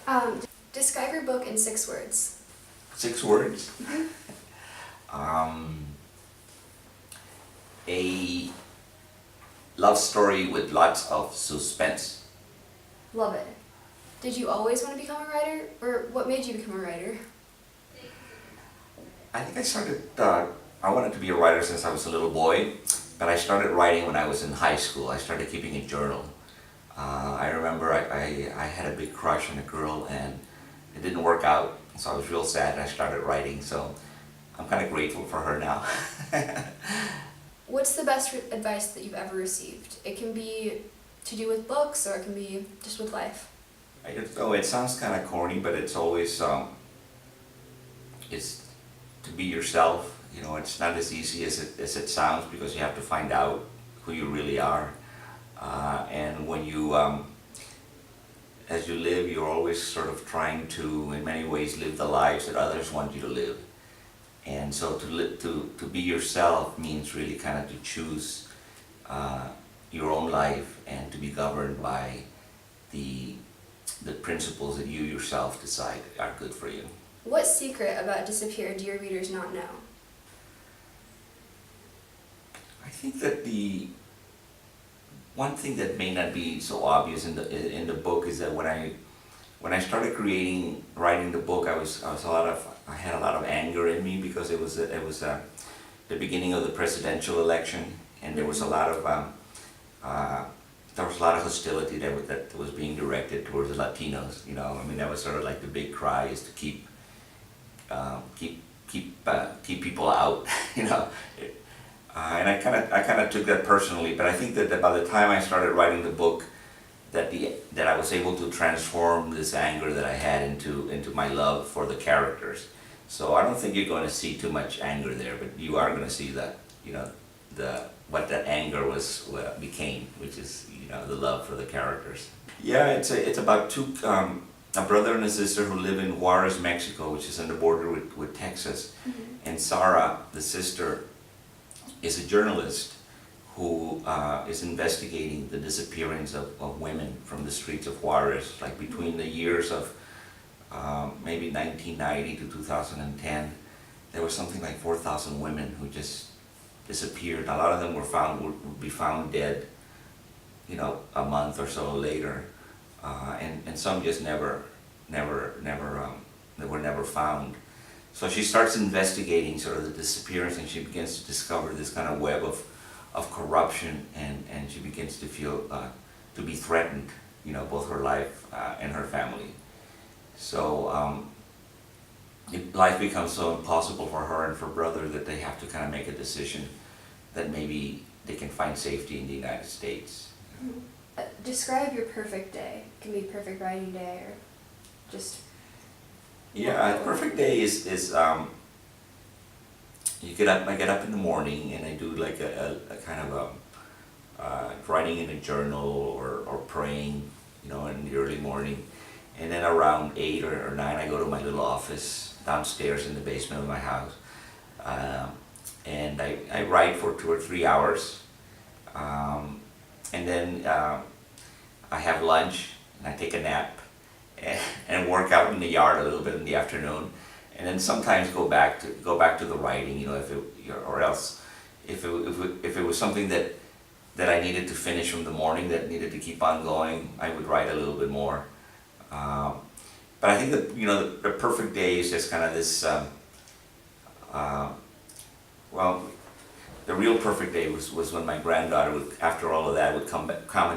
Um, Describe your book in 6 words. 6 words? Um, a love story with lots of suspense. Love it. Did you always want to become a writer, or what made you become a writer? I think I wanted to be a writer since I was a little boy, but I started writing when I was in high school. I started keeping a journal. I remember I had a big crush on a girl and it didn't work out, so I was real sad and I started writing, so I'm kind of grateful for her now. What's the best advice that you've ever received? It can be to do with books, or it can be just with life. It sounds kind of corny, but it's always, it's to be yourself. You know, it's not as easy as it sounds, because you have to find out who you really are. And when you, as you live, you're always sort of trying to, in many ways, live the lives that others want you to live. And so to be yourself means really kind of to choose your own life and to be governed by the principles that you yourself decide are good for you. What secret about Disappear do your readers not know? I think that the one thing that may not be so obvious in the book is that when I started writing the book, I had a lot of anger in me, because it was the beginning of the presidential election, and there was a lot of hostility that was being directed towards the Latinos. You know, I mean, that was sort of like the big cry, is to keep people out. You know. And I kind of took that personally, but I think that by the time I started writing the book, that I was able to transform this anger that I had into my love for the characters. So I don't think you're going to see too much anger there, but you are going to see that, you know, what that anger became, which is, you know, the love for the characters. Yeah, it's about a brother and a sister who live in Juarez, Mexico, which is on the border with Texas. Mm-hmm. And Sarah, the sister, is a journalist who is investigating the disappearance of women from the streets of Juarez, like between the years of maybe 1990 to 2010. There was something like 4,000 women who just disappeared. A lot of them would be found dead, you know, a month or so later, and some just they were never found. So she starts investigating sort of the disappearance, and she begins to discover this kind of web of corruption, and she begins to feel to be threatened, you know, both her life and her family. So life becomes so impossible for her and for brother that they have to kind of make a decision that maybe they can find safety in the United States. Mm-hmm. Describe your perfect day. It can be a perfect writing day, or just... Yeah, a perfect day is I get up in the morning and I do like a kind of writing in a journal or praying, you know, in the early morning. And then around 8 or 9 I go to my little office downstairs in the basement of my house. And I write for 2 or 3 hours. And then I have lunch and I take a nap and work out in the yard a little bit in the afternoon, and then sometimes go back to the writing, you know, if it was something that I needed to finish from the morning, that needed to keep on going, I would write a little bit more. But I think that, you know, the perfect day is just kind of this. Well, the real perfect day was when my granddaughter would, after all of that, would come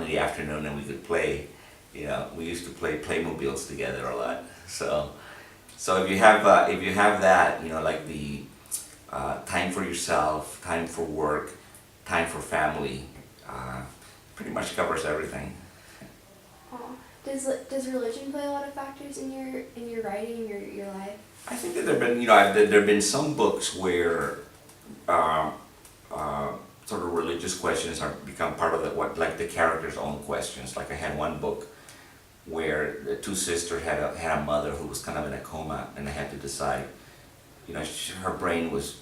in the afternoon and we could play. You know, we used to play Playmobiles together a lot. So if you have that, you know, like the time for yourself, time for work, time for family, pretty much covers everything. Oh. Does religion play a lot of factors in your writing, your life? I think that there've been some books where sort of religious questions become part of like the character's own questions. Like I had one book where the two sisters had a mother who was kind of in a coma, and they had to decide, you know, her brain was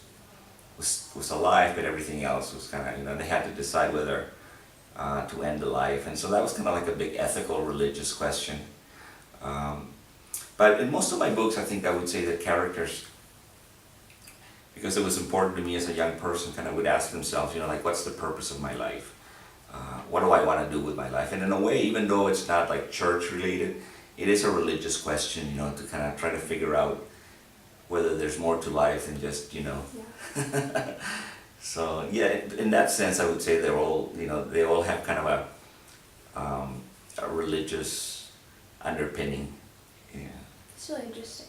alive, but everything else was kind of, you know, they had to decide whether to end the life. And so that was kind of like a big ethical religious question. But in most of my books, I think I would say that characters, because it was important to me as a young person, kind of would ask themselves, you know, like, what's the purpose of my life? What do I want to do with my life? And in a way, even though it's not like church related, it is a religious question, you know, to kind of try to figure out whether there's more to life than just, you know. Yeah. So yeah, in that sense, I would say they're all, you know, they all have kind of a religious underpinning. Yeah. It's really interesting.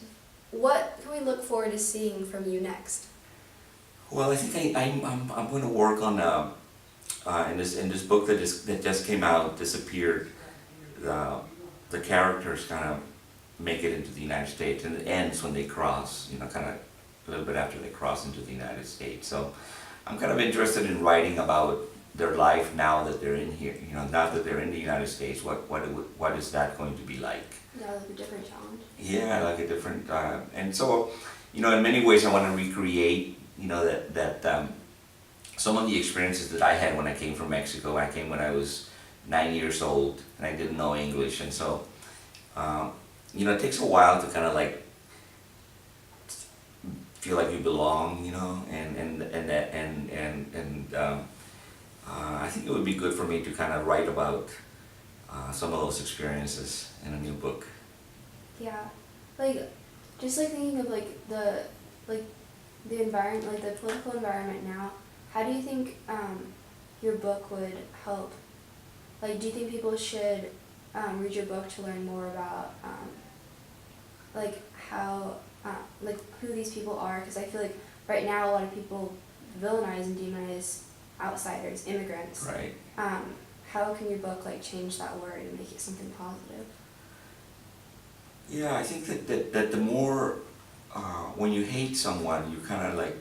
What can we look forward to seeing from you next? Well, I think I'm going to work on in this book that just came out, Disappeared. The characters kind of make it into the United States, and it ends when they cross. You know, kind of a little bit after they cross into the United States. So I'm kind of interested in writing about their life now that they're in here. You know, now that they're in the United States, what is that going to be like? Yeah, like a different challenge. Yeah, like a different, and so, you know, in many ways I want to recreate, you know, that some of the experiences that I had when I came from Mexico. I came when I was 9 years old and I didn't know English, and so, you know, it takes a while to kind of like feel like you belong, you know, I think it would be good for me to kind of write about some of those experiences in a new book. Yeah, like just like thinking of like the environment, like the political environment now. How do you think your book would help? Like, do you think people should read your book to learn more about like how like who these people are? Because I feel like right now a lot of people villainize and demonize outsiders, immigrants. Right. How can your book like change that word and make it something positive? Yeah, I think that the more, when you hate someone, you kind of like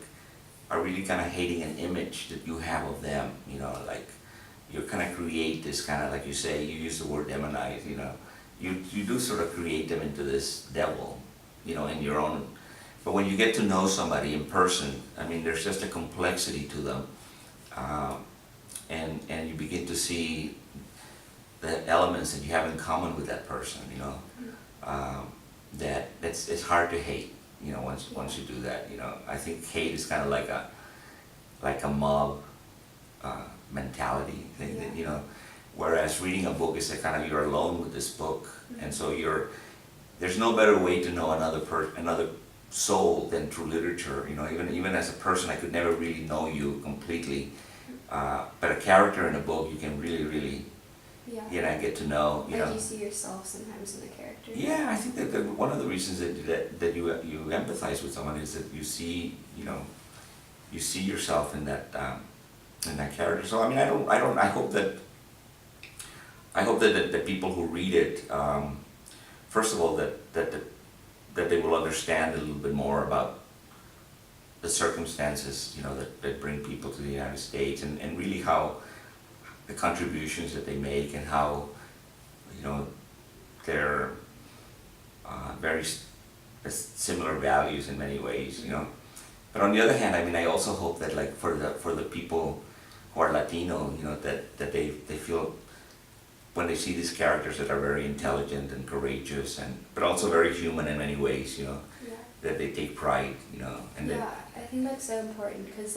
are really kind of hating an image that you have of them, you know, like you kind of create this kind of, like you say, you use the word demonize, you know, you do sort of create them into this devil, you know, in your own, but when you get to know somebody in person, I mean, there's just a complexity to them, and you begin to see the elements that you have in common with that person, you know. That it's hard to hate, you know, once you do that, you know. I think hate is kind of like a mob mentality thing, that, you know, whereas reading a book is a kind of, you're alone with this book, and so there's no better way to know another soul than through literature, you know. Even as a person, I could never really know you completely, but a character in a book you can really Yeah. you know, get to know, you Like know. you see yourself sometimes in the character. Yeah, I think that one of the reasons that you empathize with someone is that you see, you know, you see yourself in that character. So I mean, I hope that the people who read it, first of all, that they will understand a little bit more about the circumstances, you know, that bring people to the United States, and really how the contributions that they make, and how, you know, they're very similar values in many ways, you know. But on the other hand, I mean, I also hope that, like, for the people who are Latino, you know, that they feel, when they see these characters that are very intelligent and courageous, but also very human in many ways, you know, Yeah. that they take pride, you know, and Yeah, I think that's so important because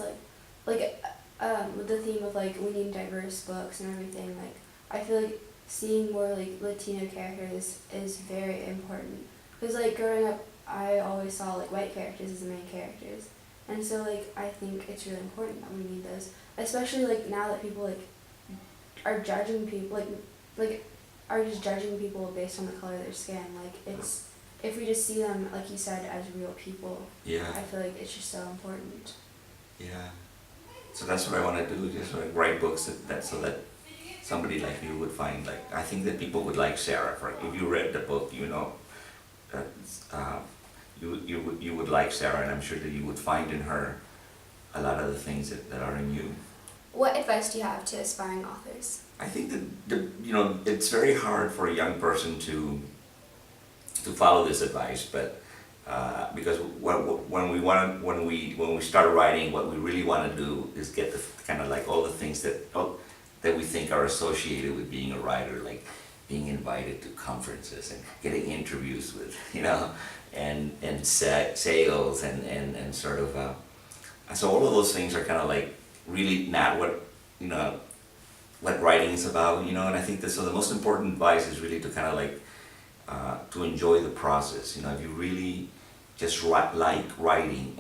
with the theme of like we need diverse books and everything, like I feel like seeing more like Latino characters is very important because like growing up I always saw like white characters as the main characters, and so like I think it's really important that we need those, especially like now that people like are judging people like are just judging people based on the color of their skin. Like it's, if we just see them, like you said, as real people, yeah, I feel like it's just so important. yeah. So that's what I want to do, just like write books so that somebody like you would find, like, I think that people would like Sarah. If you read the book, you know, you would like Sarah, and I'm sure that you would find in her a lot of the things that are in you. What advice do you have to aspiring authors? I think that you know, it's very hard for a young person to follow this advice, but because when we start writing, what we really want to do is get the kind of like all the things that we think are associated with being a writer, like being invited to conferences and getting interviews with, and sales and sort of, so all of those things are kind of like really not what, what writing is about, and I think that, so the most important advice is really to kind of like, to enjoy the process, if you really just like writing